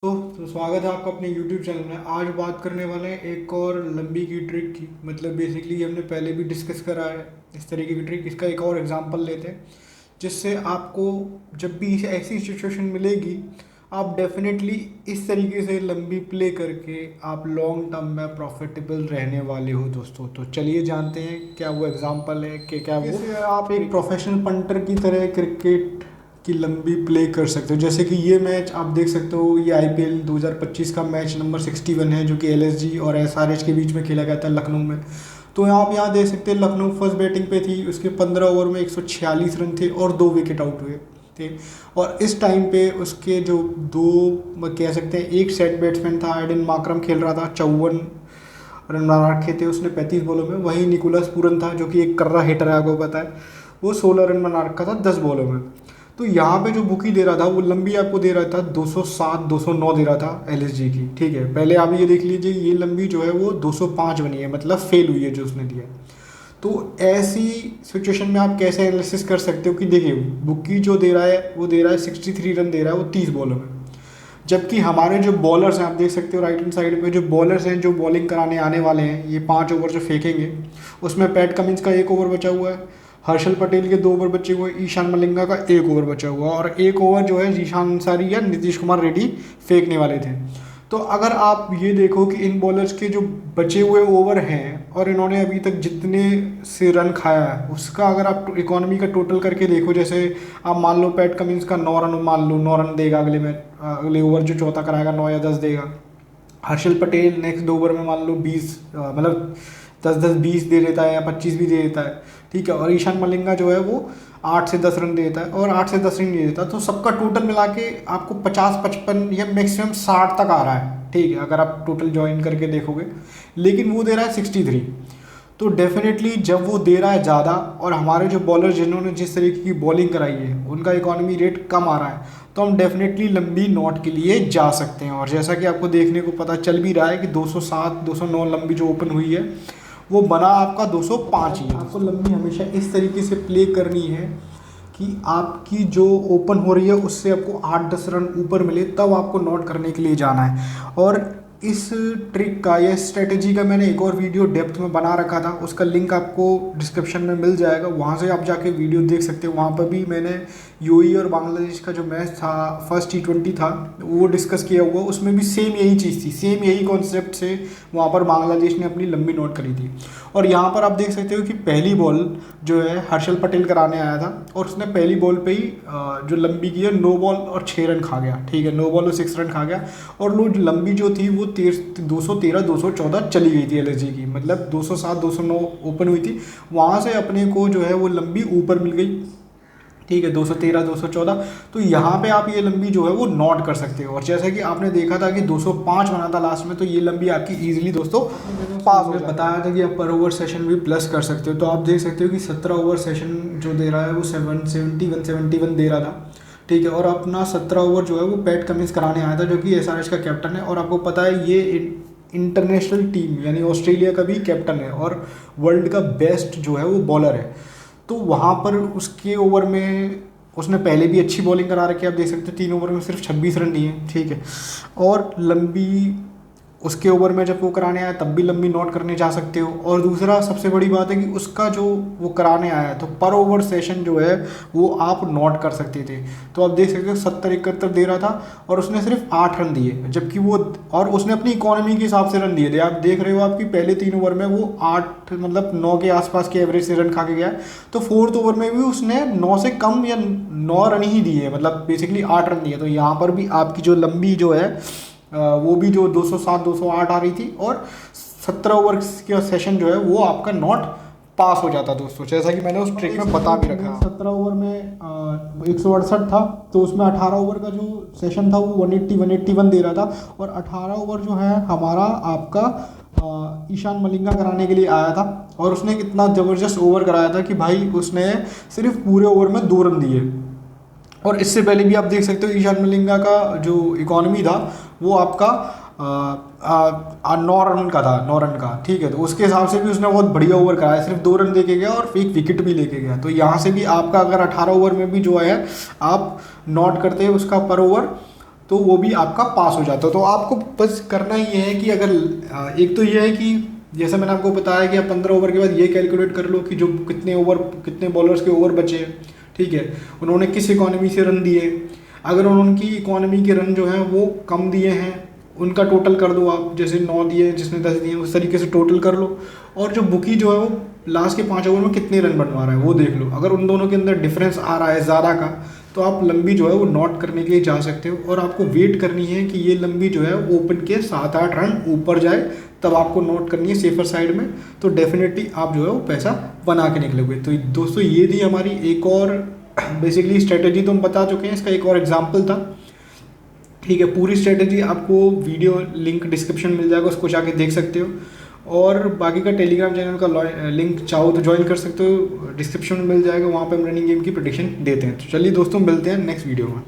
तो स्वागत है आपका अपने YouTube चैनल में। आज बात करने वाले हैं एक और लंबी की ट्रिक की। मतलब बेसिकली हमने पहले भी डिस्कस करा है इस तरीके की ट्रिक। इसका एक और एग्जांपल लेते हैं जिससे आपको जब भी ऐसी सिचुएशन मिलेगी आप डेफिनेटली इस तरीके से लंबी प्ले करके आप लॉन्ग टर्म में प्रॉफिटेबल रहने वाले हो दोस्तों। तो चलिए जानते हैं क्या वो एग्जांपल है कि क्या वो आप एक प्रोफेशनल पंटर की तरह क्रिकेट की लंबी प्ले कर सकते हो। जैसे कि ये मैच आप देख सकते हो, ये आईपीएल 2025 का मैच नंबर 61 है जो कि एलएसजी और एसआरएच के बीच में खेला गया था लखनऊ में। तो आप यहाँ देख सकते हैं लखनऊ फर्स्ट बैटिंग पे थी, उसके 15 ओवर में 146 रन थे और 2 विकेट आउट हुए थे। और इस टाइम पे उसके जो दो कह सकते हैं, एक सेट बैट्समैन था एडन मार्करम खेल रहा था, 54 रन बना रखे थे उसने 35 बॉलों में। वहीं निकोलस पूरन था जो कि एक कर्रा हिटर है, आपको पता है, वो 16 रन बना रखा था 10 बॉलों में। तो यहाँ पे जो बुकी दे रहा था वो लंबी आपको दे रहा था 207 209 दे रहा था एलएसजी की। ठीक है, पहले आप ये देख लीजिए, ये लंबी जो है वो 205 बनी है, मतलब फेल हुई है जो उसने दिया। तो ऐसी सिचुएशन में आप कैसे एनालिसिस कर सकते हो कि देखिए बुकी जो दे रहा है वो दे रहा है 63 रन दे रहा है वो 30 बॉलों में। जबकि हमारे जो बॉलर्स हैं, आप देख सकते हो राइट हैंड साइड पे जो बॉलर्स हैं जो बॉलिंग कराने आने वाले हैं, ये 5 ओवर जो फेंकेंगे उसमें पैट कमिंस का 1 ओवर बचा हुआ है, हर्षल पटेल के 2 ओवर बचे हुए, ईशान मलिंगा का 1 ओवर बचा हुआ और 1 ओवर जो है जीशान अंसारी या नीतीश कुमार रेड्डी फेंकने वाले थे। तो अगर आप ये देखो कि इन बॉलर्स के जो बचे हुए ओवर हैं और इन्होंने अभी तक जितने से रन खाया है उसका अगर आप इकोनॉमी का टोटल करके देखो, जैसे आप मान लो पैट कमिंस का 9 रन, मान लो 9 रन देगा अगले में, अगले ओवर जो चौथा कराएगा 9 या 10 देगा। हर्षल पटेल नेक्स्ट 2 ओवर में मान लो 20, मतलब 10-10-20 दे देता है या 25 भी दे देता है। ठीक है, और ईशान मलिंगा जो है वो 8 से 10 रन दे देता है और 8 से 10 रन दे देता है। तो सबका टोटल मिला के आपको 50-55 या मैक्सिमम 60 तक आ रहा है। ठीक है, अगर आप टोटल ज्वाइन करके देखोगे, लेकिन वो दे रहा है 63। तो डेफिनेटली जब वो दे रहा है ज़्यादा और हमारे जो बॉलर जिन्होंने जिस तरीके की बॉलिंग कराई है उनका इकोनॉमी रेट कम आ रहा है, तो हम डेफिनेटली लंबी नॉट के लिए जा सकते हैं। और जैसा कि आपको देखने को पता चल भी रहा है कि 207 209 लंबी जो ओपन हुई है वो बना आपका 205 ही है। आपको लंबी हमेशा इस तरीके से प्ले करनी है कि आपकी जो ओपन हो रही है उससे आपको 8-10 रन ऊपर मिले, तब आपको नॉट करने के लिए जाना है। और इस ट्रिक का या स्ट्रेटेजी का मैंने एक और वीडियो डेप्थ में बना रखा था, उसका लिंक आपको डिस्क्रिप्शन में मिल जाएगा, वहाँ से आप जाके वीडियो देख सकते हो। वहाँ पर भी मैंने यूएई और बांग्लादेश का जो मैच था, फर्स्ट T20 था, वो डिस्कस किया हुआ, उसमें भी सेम यही चीज़ थी, सेम यही कॉन्सेप्ट से वहाँ पर बांग्लादेश ने अपनी लंबी नोट करी थी। और यहाँ पर आप देख सकते हो कि पहली बॉल जो है हर्षल पटेल कराने आया था और उसने पहली बॉल पे ही जो लंबी की है 9 बॉल और 6 रन खा गया। ठीक है, 9 बॉल और 6 रन खा गया और वो लंबी जो थी वो 213 214 चली गई थी एलएसजी की, मतलब 207 209 ओपन हुई थी, वहाँ से अपने को जो है वो लंबी ऊपर मिल गई। ठीक है, 213 214। तो यहाँ पे आप ये लंबी जो है वो नोट कर सकते हो। और जैसा कि आपने देखा था कि 205 बना था लास्ट में, तो ये लंबी आपकी इजीली दोस्तों पास में बताया था कि आप पर ओवर सेशन भी प्लस कर सकते हो। तो आप देख सकते हो कि 17 ओवर सेशन जो दे रहा है वो 71 दे रहा था। ठीक है, और अपना 17 ओवर जो है वो पैट कमिंस कराने आया था जो कि एसआरएच का कैप्टन है। और आपको पता है ये इंटरनेशनल टीम यानी ऑस्ट्रेलिया का भी कैप्टन है और वर्ल्ड का बेस्ट जो है वो बॉलर है। तो वहाँ पर उसके ओवर में उसने पहले भी अच्छी बॉलिंग करा रखी है, आप देख सकते हैं 3 ओवर में सिर्फ 26 रन दिए। ठीक है, और लंबी उसके ओवर में जब वो कराने आया तब भी लंबी नोट करने जा सकते हो। और दूसरा सबसे बड़ी बात है कि उसका जो वो कराने आया तो पर ओवर सेशन जो है वो आप नोट कर सकते थे। तो आप देख सकते हो 70-71 दे रहा था और उसने सिर्फ 8 रन दिए, जबकि वो, और उसने अपनी इकोनॉमी के हिसाब से रन दिए थे। आप देख रहे हो आपकी पहले 3 ओवर में वो 8 मतलब 9 के आसपास के एवरेज से रन खा के गया। तो 4th ओवर में भी उसने 9 से कम या 9 रन ही दिए, मतलब बेसिकली 8 रन दिए। तो यहाँ पर भी आपकी जो लंबी जो है वो भी जो 207 208 आ रही थी और 17 ओवर का सेशन जो है वो आपका नॉट पास हो जाता दोस्तों, जैसा कि मैंने उस ट्रिक में बता भी रखा। 17 ओवर में 168 था, तो उसमें 18 ओवर का जो सेशन था वो 181 दे रहा था और 18 ओवर जो है हमारा आपका ईशान मलिंगा कराने के लिए आया था। और उसने इतना ज़बरदस्त ओवर कराया था कि भाई उसने सिर्फ पूरे ओवर में 2 रन दिए। और इससे पहले भी आप देख सकते हो ईशान मलिंगा का जो इकोनॉमी था वो आपका 9 रन का था, 9 रन का। ठीक है, तो उसके हिसाब से भी उसने बहुत बढ़िया ओवर कराया, सिर्फ 2 रन दे के गया और एक विकेट भी लेके गया। तो यहाँ से भी आपका अगर 18 ओवर में भी जो है आप नॉट करते हैं उसका पर ओवर तो वो भी आपका पास हो जाता है। तो आपको बस करना ये है कि अगर एक तो ये है कि जैसा मैंने आपको बताया कि आप 15 ओवर के बाद ये कैलकुलेट कर लो कि जो कितने बॉलर्स के ओवर बचे हैं, ठीक है, उन्होंने किस इकोनॉमी से रन दिए। अगर उनकी इकोनॉमी के रन जो हैं वो कम दिए हैं, उनका टोटल कर दो आप, जैसे 9 दिए जिसने 10 दिए उस तरीके से टोटल कर लो। और जो बुकी जो है वो लास्ट के 5 ओवर में कितने रन बनवा रहा है वो देख लो। अगर उन दोनों के अंदर डिफरेंस आ रहा है ज़्यादा का, तो आप लंबी जो है वो नोट करने के लिए जा सकते हो। और आपको वेट करनी है कि ये लंबी जो है ओपन के 7-8 रन ऊपर जाए, तब आपको नोट करनी है सेफर साइड में। तो डेफिनेटली आप जो है वो पैसा बना के निकलोगे। तो दोस्तों ये थी हमारी एक और बेसिकली स्ट्रेटेजी, तो हम बता चुके हैं, इसका एक और एग्जाम्पल था, ठीक है। पूरी स्ट्रेटेजी आपको वीडियो लिंक डिस्क्रिप्शन मिल जाएगा, उसको जाके देख सकते हो। और बाकी का टेलीग्राम चैनल का लिंक चाहो तो ज्वाइन कर सकते हो, डिस्क्रिप्शन में मिल जाएगा, वहाँ पे हम रनिंग गेम की प्रेडिक्शन देते हैं। तो चलिए दोस्तों, मिलते हैं नेक्स्ट वीडियो में।